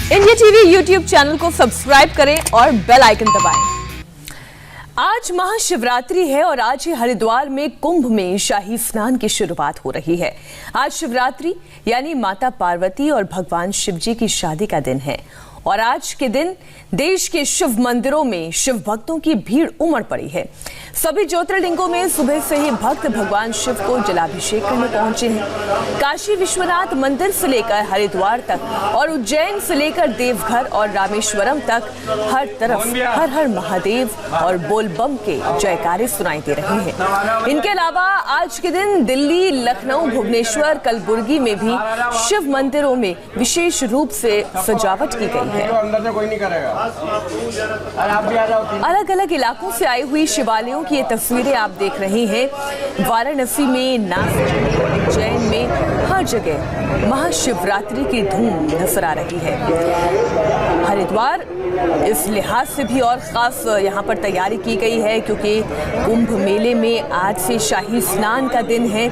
India TV YouTube channel को subscribe करें और बेल आइकन दबाएं। आज महाशिवरात्रि है और आज ही हरिद्वार में कुंभ में शाही स्नान की शुरुआत हो रही है। आज शिवरात्रि यानी माता पार्वती और भगवान शिव जी की शादी का दिन है और आज के दिन देश के शिव मंदिरों में शिव भक्तों की भीड़ उमड़ पड़ी है। सभी ज्योतिर्लिंगों में सुबह से ही भक्त भगवान शिव को जलाभिषेक करने पहुंचे हैं। काशी विश्वनाथ मंदिर से लेकर हरिद्वार तक और उज्जैन से लेकर देवघर और रामेश्वरम तक हर तरफ हर हर महादेव और बोलबम के जयकारे सुनाई दे रहे हैं। इनके अलावा आज के दिन दिल्ली, लखनऊ, भुवनेश्वर, कलबुर्गी में भी शिव मंदिरों में विशेष रूप से सजावट की गई है। अलग अलग इलाकों से आई हुई शिवालयों की ये तस्वीरें आप देख रहे हैं। वाराणसी में, नासिक में, उज्जैन में हर जगह महाशिवरात्रि की धूम नजर आ रही है। हरिद्वार इस लिहाज से भी और खास यहाँ पर तैयारी की गई है क्योंकि कुंभ मेले में आज से शाही स्नान का दिन है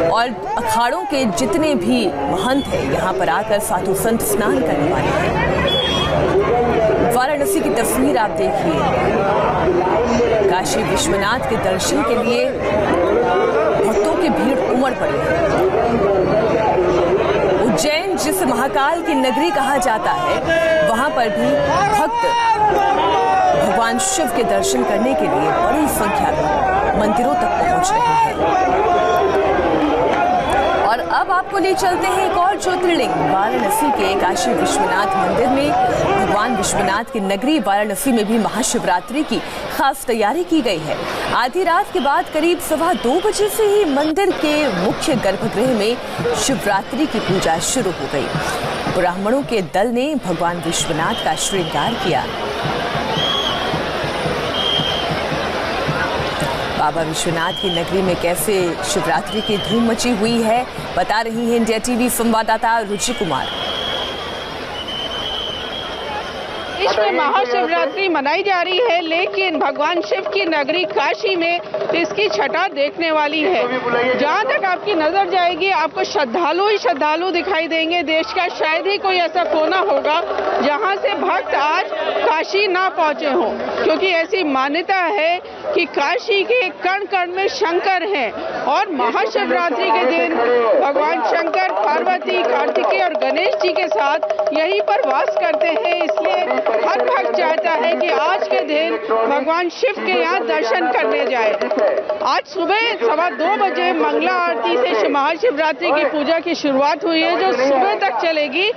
और अखाड़ों के जितने भी महंत हैं यहाँ पर आकर साधु संत स्नान करने वाले हैं। वाराणसी की तस्वीर आप देखिए। काशी विश्वनाथ के दर्शन के लिए भक्तों की भीड़ उमड़ पड़ी है। उज्जैन जिस महाकाल की नगरी कहा जाता है, वहां पर भी भक्त भगवान शिव के दर्शन करने के लिए बड़ी संख्या में मंदिरों तक पहुंच रहे हैं। और अब आपको ले चलते हैं एक और ज्योतिर्लिंग वाराणसी के काशी विश्वनाथ मंदिर में। भगवान विश्वनाथ की नगरी वाराणसी में भी महाशिवरात्रि की खास तैयारी की गई है। आधी रात के बाद करीब 2:15 बजे से ही मंदिर के मुख्य गर्भगृह में शिवरात्रि की पूजा शुरू हो गई। ब्राह्मणों के दल ने भगवान विश्वनाथ का श्रृंगार किया। बाबा विश्वनाथ की नगरी में कैसे शिवरात्रि की धूम मची हुई है, बता रही है इंडिया टीवी संवाददाता रुचि कुमार। देश में महाशिवरात्रि मनाई जा रही है, लेकिन भगवान शिव की नगरी काशी में इसकी छठा देखने वाली है। जहां तक आपकी नजर जाएगी, आपको श्रद्धालु ही श्रद्धालु दिखाई देंगे। देश का शायद ही कोई ऐसा कोना होगा जहां से भक्त आज काशी ना पहुंचे हों, क्योंकि ऐसी मान्यता है कि काशी के कण कण में शंकर हैं और महाशिवरात्रि के दिन भगवान शंकर, पार्वती, कार्तिकेय और गणेश जी के साथ यहीं पर वास करते हैं। इसलिए हर भक्त चाहता है कि आज के दिन भगवान शिव के यहाँ दर्शन करने जाए। आज सुबह 2:15 बजे मंगला आरती से महाशिवरात्रि की पूजा की शुरुआत हुई है, जो सुबह तक चलेगी।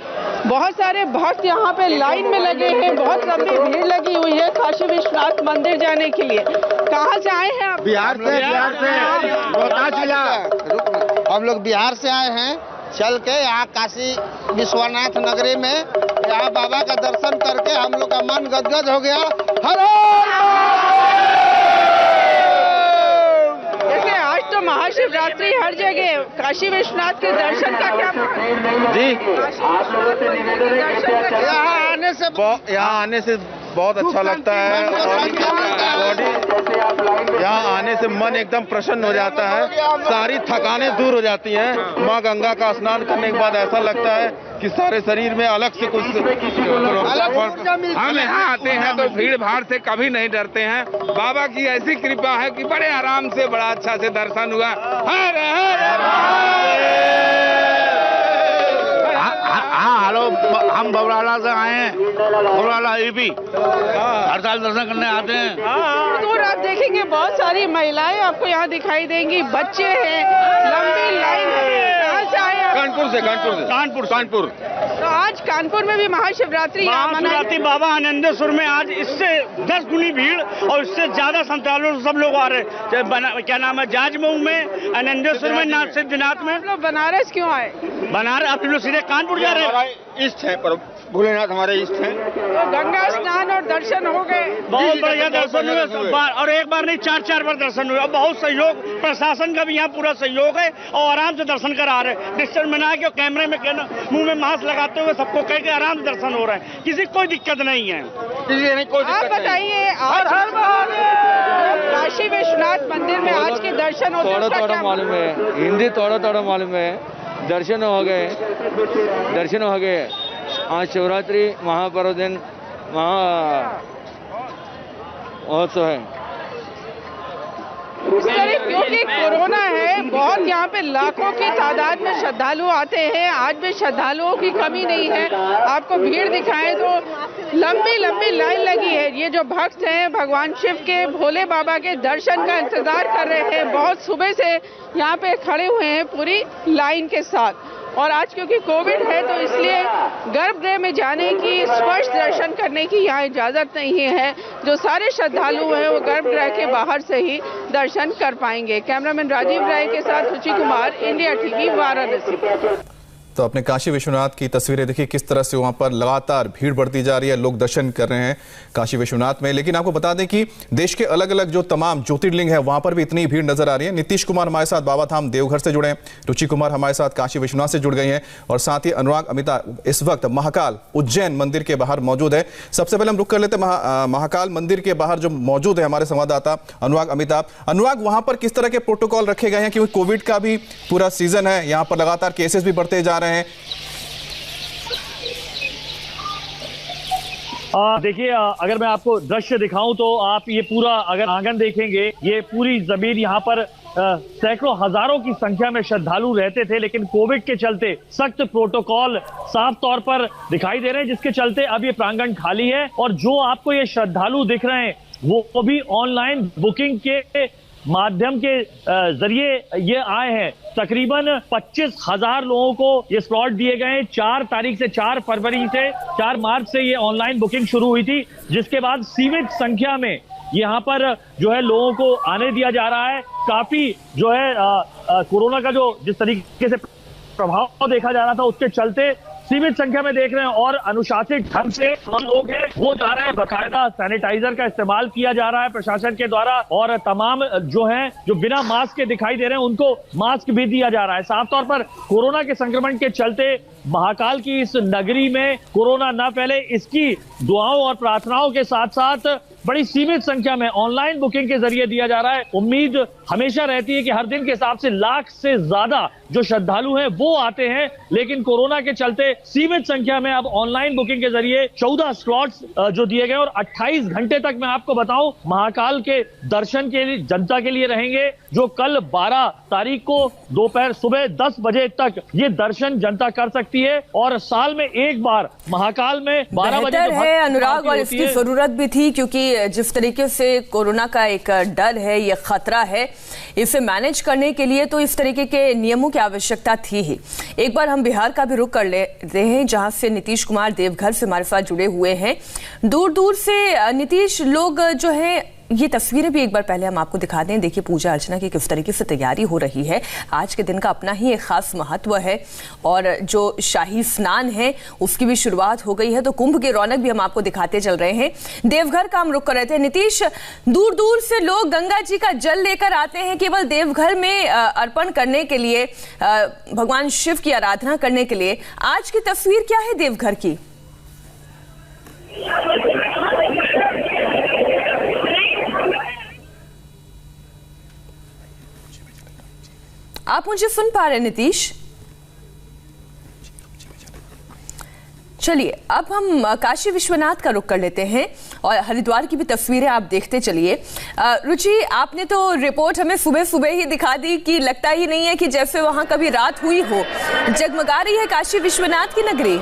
बहुत सारे भक्त यहाँ पे लाइन में लगे हैं, बहुत लंबी भीड़ लगी हुई है काशी विश्वनाथ मंदिर जाने के लिए। कहाँ से आए हैं आप? बिहार से रोहतास जिला। हम लोग बिहार से आए हैं, चल के यहाँ काशी विश्वनाथ नगरी में यहाँ बाबा का दर्शन करके हम लोग का मन गदगद हो गया। जैसे आज तो महाशिवरात्रि हर जगह, काशी विश्वनाथ के दर्शन का क्या जी? यहाँ आने से बहुत अच्छा लगता है और यहाँ आने से मन एकदम प्रसन्न हो जाता है। सारी थकाने दूर हो जाती हैं। माँ गंगा का स्नान करने के बाद ऐसा लगता है कि सारे शरीर में अलग से कुछ हम यहाँ आते हैं तो भीड़ भाड़ से कभी नहीं डरते हैं। बाबा की ऐसी कृपा है कि बड़े आराम से बड़ा अच्छा से दर्शन हुआ। हर हर हाँ, हेलो, हम बबराला से आए हैं, बबराला यूपी। हर साल दर्शन करने आते हैं। दूर आप देखेंगे बहुत सारी महिलाएं आपको यहाँ दिखाई देंगी, बच्चे हैं, लंबी लाइन है। कहाँ से आए आप? कानपुर। तो आज कानपुर में भी महाशिवरात्रि महाशिवरात्रि बाबा आनंदेश्वर में आज इससे 10 गुनी भीड़ और इससे ज्यादा श्रद्धालु सब लोग आ रहे हैं। क्या नाम है, जाजमऊ में, आनंदेश्वर में, सिद्धनाथ में। लोग बनारस क्यों आए? बनारस आप लोग सीधे कानपुर जा रहे हैं। इष्ट है, पर भोलेनाथ हमारे इष्ट हैं। तो गंगा स्नान और दर्शन हो गए, बहुत बढ़िया दर्शन हुए और एक बार नहीं 4 बार दर्शन हुए। बहुत सहयोग, प्रशासन का भी यहाँ पूरा सहयोग है और आराम से दर्शन करा रहे हैं। डिस्टेंस बना के कैमरे में मुंह में मास्क लगाते हुए सबको कह के आराम से दर्शन हो रहा है। किसी कोई दिक्कत नहीं है। आप बताइए, आज काशी विश्वनाथ मंदिर में आज के दर्शन होते हैं? थोड़ा मालूम है, हिंदी थोड़ा मालूम है। दर्शन हो गए आज शिवरात्रि महापर्व दिन महा महोत्सव है। क्योंकि कोरोना है, बहुत यहाँ पे लाखों की तादाद में श्रद्धालु आते हैं। आज भी श्रद्धालुओं की कमी नहीं है। आपको भीड़ दिखाएं तो लंबी लंबी लाइन लगी है। ये जो भक्त हैं भगवान शिव के, भोले बाबा के दर्शन का इंतजार कर रहे हैं। बहुत सुबह से यहाँ पे खड़े हुए हैं पूरी लाइन के साथ। और आज क्योंकि कोविड है तो इसलिए गर्भगृह में जाने की, स्पर्श दर्शन करने की यहाँ इजाज़त नहीं है। जो सारे श्रद्धालु हैं वो गर्भगृह के बाहर से ही दर्शन कर पाएंगे। कैमरामैन राजीव राय के साथ रुचि कुमार, इंडिया टीवी, वाराणसी। तो अपने काशी विश्वनाथ की तस्वीरें देखिए किस तरह से वहां पर लगातार भीड़ बढ़ती जा रही है, लोग दर्शन कर रहे हैं काशी विश्वनाथ में। लेकिन आपको बता दें कि देश के अलग अलग जो तमाम ज्योतिर्लिंग है वहां पर भी इतनी भीड़ नजर आ रही है। नीतीश कुमार हमारे साथ बाबा धाम देवघर से जुड़े हैं, रुचि कुमार हमारे साथ काशी विश्वनाथ से जुड़ गई हैं और साथ ही अनुराग अमिता इस वक्त महाकाल उज्जैन मंदिर के बाहर मौजूद है। सबसे पहले हम रुक कर लेते हैं महाकाल मंदिर के बाहर जो मौजूद है हमारे संवाददाता अनुराग अमिताभ। अनुराग, वहां पर किस तरह के प्रोटोकॉल रखे गए हैं, क्योंकि कोविड का भी पूरा सीजन है, यहाँ पर लगातार केसेस भी बढ़ते जा रहे हैं। देखिए, अगर मैं आपको दृश्य दिखाऊं तो आप ये पूरा अगर आंगन देखेंगे, ये पूरी जमीन यहाँ पर सैकड़ों हजारों की संख्या में श्रद्धालु रहते थे। लेकिन कोविड के चलते सख्त प्रोटोकॉल साफ तौर पर दिखाई दे रहे हैं, जिसके चलते अब ये प्रांगण खाली है। और जो आपको ये श्रद्धालु दिख रहे हैं वो भी ऑनलाइन बुकिंग के माध्यम के जरिए ये आए हैं। तकरीबन 25,000 लोगों को ये स्लॉट दिए गए। 4 तारीख से 4 फरवरी से 4 मार्च से ये ऑनलाइन बुकिंग शुरू हुई थी, जिसके बाद सीमित संख्या में यहाँ पर जो है लोगों को आने दिया जा रहा है। काफी जो है कोरोना का जो जिस तरीके से प्रभाव देखा जा रहा था उसके चलते सीमित संख्या में देख रहे हैं और अनुशासित ढंग से लोग हैं वो जा रहे हैं। बाकायदा सैनिटाइजर का इस्तेमाल किया जा रहा है प्रशासन के द्वारा और तमाम जो हैं जो बिना मास्क के दिखाई दे रहे हैं उनको मास्क भी दिया जा रहा है। साफ तौर पर कोरोना के संक्रमण के चलते महाकाल की इस नगरी में कोरोना न फैले, इसकी दुआओं और प्रार्थनाओं के साथ साथ बड़ी सीमित संख्या में ऑनलाइन बुकिंग के जरिए दिया जा रहा है। उम्मीद हमेशा रहती है कि हर दिन के हिसाब से लाख से ज्यादा जो श्रद्धालु हैं वो आते हैं, लेकिन कोरोना के चलते सीमित संख्या में अब ऑनलाइन बुकिंग के जरिए 14 स्लॉट्स जो दिए गए और 28 घंटे तक मैं आपको बताऊं महाकाल के दर्शन के लिए जनता के लिए रहेंगे, जो कल 12 तारीख को दोपहर सुबह 10 बजे तक ये दर्शन जनता कर सकती है। और साल में एक बार महाकाल में 12 बजे है अनुराग, और इसकी जरूरत भी थी क्योंकि जिस तरीके से कोरोना का एक डर है, ये खतरा है, इसे मैनेज करने के लिए तो इस तरीके के नियमों की आवश्यकता थी ही। एक बार हम बिहार का भी रुख कर लेते हैं, जहां से नीतीश कुमार देवघर से हमारे साथ जुड़े हुए हैं। दूर दूर से नीतीश लोग जो है, ये तस्वीरें भी एक बार पहले हम आपको दिखा दें। देखिए पूजा अर्चना की किस तरीके से तैयारी हो रही है। आज के दिन का अपना ही एक खास महत्व है और जो शाही स्नान है उसकी भी शुरुआत हो गई है, तो कुंभ की रौनक भी हम आपको दिखाते चल रहे हैं। देवघर का हम रुख कर रहे थे। नीतीश, दूर दूर से लोग गंगा जी का जल लेकर आते हैं केवल देवघर में अर्पण करने के लिए, भगवान शिव की आराधना करने के लिए। आज की तस्वीर क्या है देवघर की? आप मुझे सुन पा रहे हैं नीतीश? चलिए अब हम काशी विश्वनाथ का रुख कर लेते हैं और हरिद्वार की भी तस्वीरें आप देखते चलिए। रुचि, आपने तो रिपोर्ट हमें सुबह सुबह ही दिखा दी कि लगता ही नहीं है कि जैसे वहां कभी रात हुई हो। जगमगा रही है काशी विश्वनाथ की नगरी।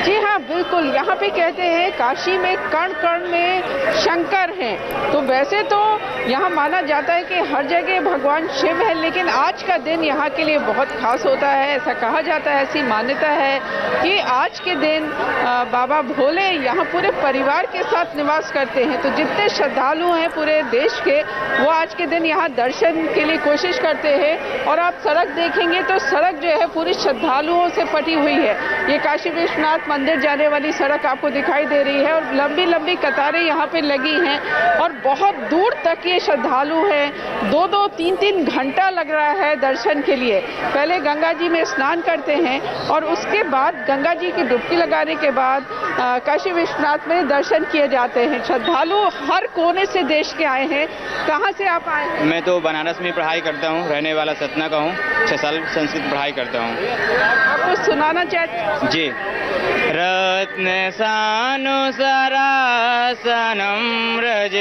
जी हाँ, बिल्कुल। यहाँ पे कहते हैं काशी में कण कण में शंकर हैं। तो वैसे तो यहाँ माना जाता है कि हर जगह भगवान शिव है, लेकिन आज का दिन यहाँ के लिए बहुत खास होता है। ऐसा कहा जाता है, ऐसी मान्यता है कि आज के दिन बाबा भोले यहाँ पूरे परिवार के साथ निवास करते हैं। तो जितने श्रद्धालु हैं पूरे देश के, वो आज के दिन यहाँ दर्शन के लिए कोशिश करते हैं। और आप सड़क देखेंगे तो सड़क जो है पूरी श्रद्धालुओं से पटी हुई है। ये काशी विश्वनाथ मंदिर जाने वाली सड़क तक आपको दिखाई दे रही है और लंबी लंबी कतारें यहाँ पे लगी हैं और बहुत दूर तक ये श्रद्धालु हैं। 2-2, 3-3 घंटा लग रहा है दर्शन के लिए। पहले गंगा जी में स्नान करते हैं और उसके बाद गंगा जी की डुबकी लगाने के बाद काशी विश्वनाथ में दर्शन किए जाते हैं। श्रद्धालु हर कोने से देश के आए हैं। कहाँ से आप आए हैं? मैं तो बनारस में पढ़ाई करता हूँ, रहने वाला सतना का हूँ, 6 साल संस्कृत पढ़ाई करता हूँ। आपको सुनाना चाहते? जी। रत्न सानुसरासनं व्रज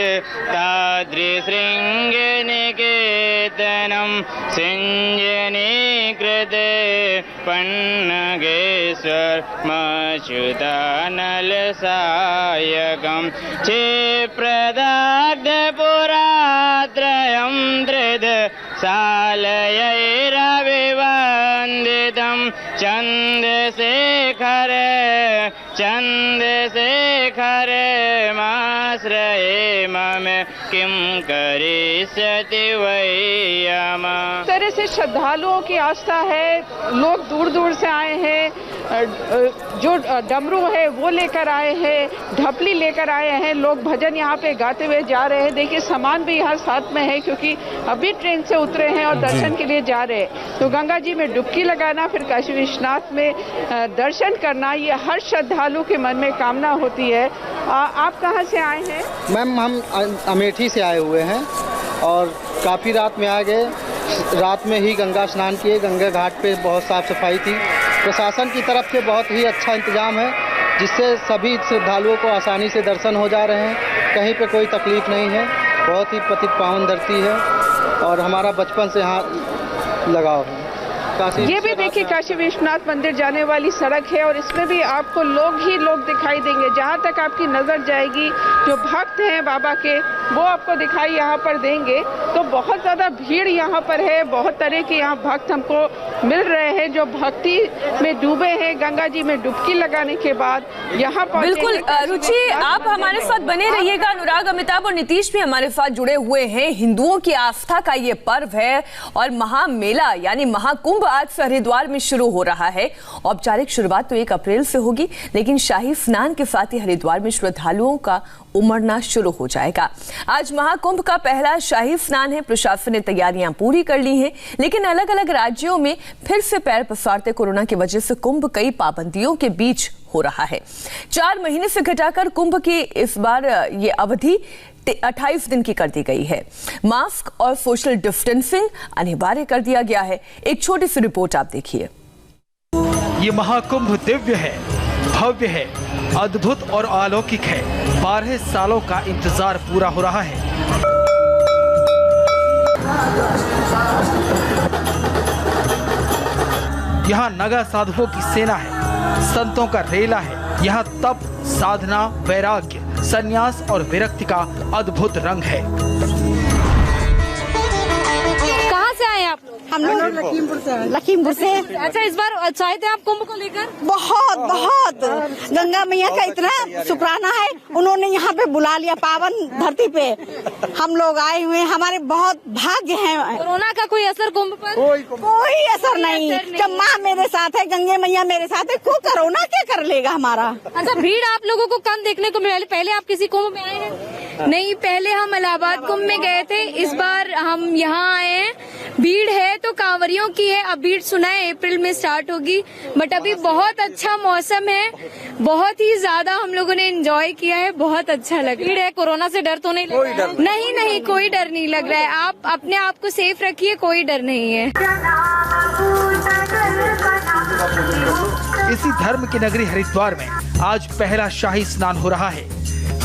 ताद्रिशृंग निकेतनं सिंजनीकृते पन्नगेश्वर मच्युतानल सायकं क्षिप्रदग्धपुरात्रयं धृत सालयैरविवन्दितं चन्द्रशेखरे माश्रये मम किं करिष्यति वै यम। इस तरह से श्रद्धालुओं की आस्था है। लोग दूर दूर से आए हैं, जो डमरू है वो लेकर आए हैं, ढपली लेकर आए हैं। लोग भजन यहाँ पे गाते हुए जा रहे हैं। देखिए सामान भी यहाँ साथ में है क्योंकि अभी ट्रेन से उतरे हैं और दर्शन के लिए जा रहे हैं। तो गंगा जी में डुबकी लगाना, फिर काशी विश्वनाथ में दर्शन करना, ये हर श्रद्धालु के मन में कामना होती है। आप कहाँ से आए हैं? मैम हम अमेठी से आए हुए हैं और काफ़ी रात में आ गए। रात में ही गंगा स्नान किए। गंगा घाट पे बहुत साफ सफाई थी। प्रशासन की तरफ से बहुत ही अच्छा इंतजाम है जिससे सभी श्रद्धालुओं को आसानी से दर्शन हो जा रहे हैं। कहीं पे कोई तकलीफ नहीं है। बहुत ही पतित पावन धरती है और हमारा बचपन से यहाँ लगाव है। ये भी देखिए काशी विश्वनाथ मंदिर जाने वाली सड़क है और इसमें भी आपको लोग ही लोग दिखाई देंगे। जहाँ तक आपकी नज़र जाएगी जो भक्त हैं बाबा के वो आपको दिखाई यहाँ पर देंगे। तो बहुत ज़्यादा भीड़ यहाँ पर है। बहुत तरह के यहाँ भक्त हमको मिल रहे हैं जो भक्ति में डूबे हैं। गंगा जी में डुबकी लगाने के बाद यहाँ पर बिल्कुल रुचि, आप हमारे साथ बने रहिएगा। अनुराग, अमिताभ और नीतीश भी हमारे साथ जुड़े हुए हैं। हिंदुओं की आस्था का ये पर्व है और महामेला यानी महाकुंभ आज से हरिद्वार में शुरू हो रहा है। औपचारिक शुरुआत तो 1 अप्रैल से होगी, लेकिन शाही स्नान के साथ ही हरिद्वार में श्रद्धालुओं का उमड़ना शुरू हो जाएगा। आज महाकुंभ का पहला शाही स्नान है। प्रशासन ने तैयारियां पूरी कर ली हैं, लेकिन अलग अलग राज्यों में फिर से पैर पसारते कोरोना की वजह से कुंभ कई पाबंदियों के बीच हो रहा है। 4 महीने से घटाकर कुंभ की इस बार ये अवधि 28 दिन की कर दी गई है। मास्क और सोशल डिस्टेंसिंग अनिवार्य कर दिया गया है। एक छोटी सी रिपोर्ट आप देखिए। ये महाकुंभ दिव्य है, भव्य है, अद्भुत और अलौकिक है। 12 सालों का इंतजार पूरा हो रहा है। यहाँ नगा साधुओं की सेना है, संतों का रेला है। यहाँ तप, साधना, वैराग्य, संन्यास और विरक्ति का अद्भुत रंग है। कहाँ से आए आप लोग? हम लोग लखीमपुर से। अच्छा, इस बार उत्साहित है आप कुंभ को लेकर? बहुत गंगा मैया का इतना शुक्राना है, उन्होंने यहाँ पे बुला लिया पावन धरती पे। हम लोग आए हुए, हमारे बहुत भाग्य है। कोरोना का कोई असर कुंभ पर? कोई असर नहीं। जब माँ मेरे साथ है, गंगे मैया मेरे साथ है, को कोरोना क्या कर लेगा हमारा। अच्छा, भीड़ आप लोगों को कम देखने को मिला। पहले आप किसी कुंभ में आए हैं? नहीं, पहले हम इलाहाबाद कुंभ में गए थे। इस बार हम यहाँ आए हैं। भीड़ है तो कांवरियों की है। अब भीड़ सुना है अप्रैल में स्टार्ट होगी, बट अभी बहुत अच्छा मौसम है। बहुत ही ज्यादा हम लोगों ने एंजॉय किया है। बहुत अच्छा लग रहा है। भीड़ है, कोरोना से डर तो नहीं लग रहा है? नहीं, कोई डर नहीं लग रहा है। आप अपने आप को सेफ रखिए, कोई डर नहीं है। इसी धर्म की नगरी हरिद्वार में आज पहला शाही स्नान हो रहा है।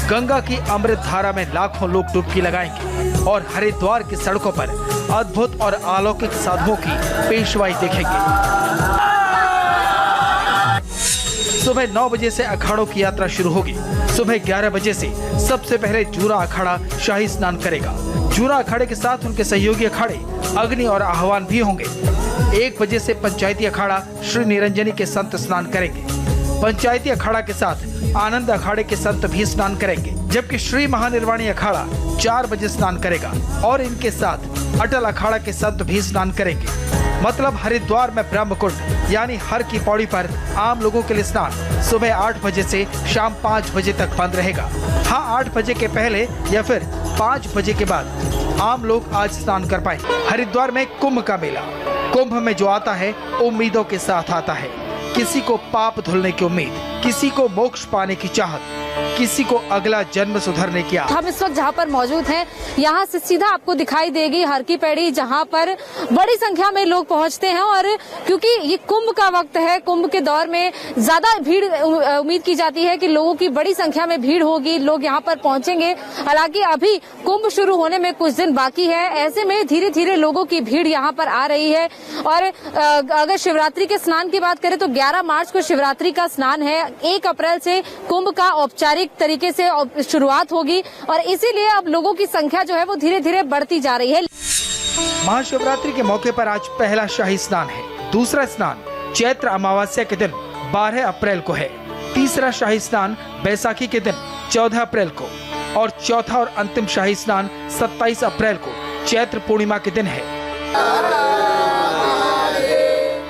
गंगा की अमृत धारा में लाखों लोग डुबकी लगाएंगे और हरिद्वार की सड़कों पर अद्भुत और अलौकिक साधुओं की पेशवाई देखेंगे। सुबह 9 बजे से अखाड़ों की यात्रा शुरू होगी। सुबह 11 बजे से सबसे पहले जूरा अखाड़ा शाही स्नान करेगा। जूरा अखाड़े के साथ उनके सहयोगी अखाड़े अग्नि और आह्वान भी होंगे। 1 बजे से पंचायती अखाड़ा श्री निरंजनी के संत स्नान करेंगे। पंचायती अखाड़ा के साथ आनंद अखाड़े के संत भी स्नान करेंगे, जबकि श्री महानिर्वाणी अखाड़ा 4 बजे स्नान करेगा और इनके साथ अटल अखाड़ा के संत भी स्नान करेंगे। मतलब हरिद्वार में ब्रह्मकुंड यानी हर की पौड़ी पर आम लोगों के लिए स्नान सुबह 8 बजे से शाम 5 बजे तक बंद रहेगा। हाँ, 8 बजे के पहले या फिर 5 बजे के बाद आम लोग आज स्नान कर पाए। हरिद्वार में कुंभ का मेला। कुंभ में जो आता है उम्मीदों के साथ आता है। किसी को पाप धुलने की उम्मीद, किसी को मोक्ष पाने की चाहत, किसी को अगला जन्म सुधरने की आस। हम इस वक्त जहाँ पर मौजूद हैं, यहाँ से सीधा आपको दिखाई देगी हर की पैड़ी, जहाँ पर बड़ी संख्या में लोग पहुँचते हैं। और क्योंकि ये कुंभ का वक्त है, कुंभ के दौर में ज्यादा भीड़ उम्मीद की जाती है कि लोगों की बड़ी संख्या में भीड़ होगी, लोग यहाँ पर पहुँचेंगे। हालांकि अभी कुंभ शुरू होने में कुछ दिन बाकी है, ऐसे में धीरे धीरे लोगों की भीड़ यहाँ पर आ रही है। और अगर शिवरात्रि के स्नान की बात करें तो 11 मार्च को शिवरात्रि का स्नान है। 1 अप्रैल से कुंभ का औपचारिक तरीके से शुरुआत होगी और इसीलिए अब लोगों की संख्या जो है वो धीरे धीरे बढ़ती जा रही है। महाशिवरात्रि के मौके पर आज पहला शाही स्नान है। दूसरा स्नान चैत्र अमावस्या के दिन 12 अप्रैल को है। तीसरा शाही स्नान बैसाखी के दिन 14 अप्रैल को और चौथा और अंतिम शाही स्नान 27 अप्रैल को चैत्र पूर्णिमा के दिन है।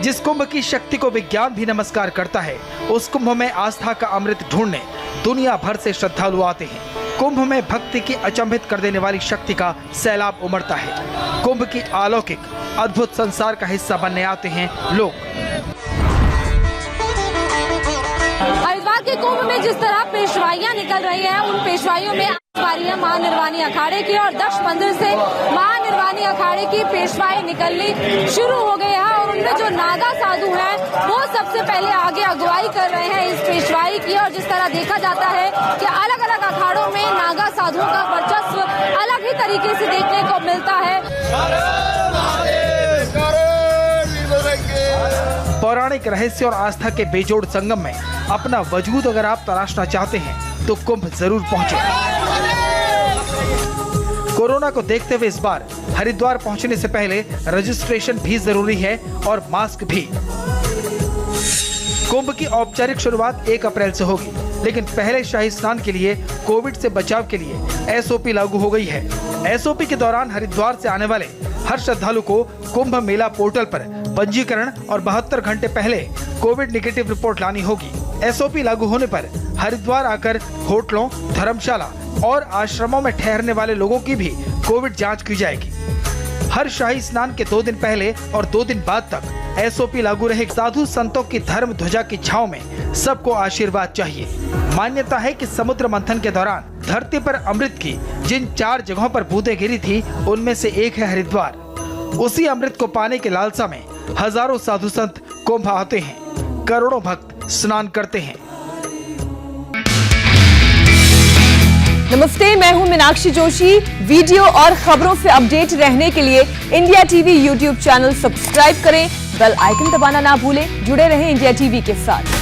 जिस कुंभ की शक्ति को विज्ञान भी नमस्कार करता है, उस कुंभ में आस्था का अमृत ढूंढने दुनिया भर से श्रद्धालु आते हैं। कुंभ में भक्ति की अचंभित कर देने वाली शक्ति का सैलाब उमड़ता है। कुंभ की अलौकिक अद्भुत संसार का हिस्सा बनने आते हैं लोग। हरिद्वार के कुंभ में जिस तरह पेशवाइयां निकल रही हैं, उन पेशवाइयों में बारियां महानिर्वाणी अखाड़े की और दक्ष मंदिर से महानिर्वाणी अखाड़े की पेशवाई निकलनी शुरू हो गई है। और उनमें जो नागा साधु हैं वो सबसे पहले आगे अगुवाई कर रहे हैं इस पेशवाई की। और जिस तरह देखा जाता है कि अलग अलग अखाड़ों में नागा साधुओं का वर्चस्व अलग ही तरीके से देखने को मिलता है। पौराणिक रहस्य और आस्था के बेजोड़ संगम में अपना वजूद अगर आप तलाशना चाहते हैं तो कुंभ जरूर पहुंचे। कोरोना को देखते हुए इस बार हरिद्वार पहुंचने से पहले रजिस्ट्रेशन भी जरूरी है और मास्क भी। कुंभ की औपचारिक शुरुआत 1 अप्रैल से होगी, लेकिन पहले शाही स्नान के लिए कोविड से बचाव के लिए एसओपी लागू हो गई है। एसओपी के दौरान हरिद्वार से आने वाले हर श्रद्धालु को कुंभ मेला पोर्टल पर पंजीकरण और 72 घंटे पहले कोविड नेगेटिव रिपोर्ट लानी होगी। एसओपी लागू होने पर हरिद्वार आकर होटलों, धर्मशाला और आश्रमों में ठहरने वाले लोगों की भी कोविड जांच की जाएगी। हर शाही स्नान के 2 दिन पहले और 2 दिन बाद तक एसओपी लागू रहेगी। साधु संतों की धर्म ध्वजा की छांव में सबको आशीर्वाद चाहिए। मान्यता है कि समुद्र मंथन के दौरान धरती पर अमृत की जिन 4 जगहों पर बूंदें गिरी थी, उनमें से एक है हरिद्वार। उसी अमृत को पाने के लालसा में हजारों साधु संत कुंभ आते हैं, करोड़ों भक्त स्नान करते हैं। नमस्ते, मैं हूं मीनाक्षी जोशी। वीडियो और खबरों से अपडेट रहने के लिए India TV YouTube channel subscribe करें, बेल आइकन दबाना ना भूलें। जुड़े रहें इंडिया टीवी के साथ।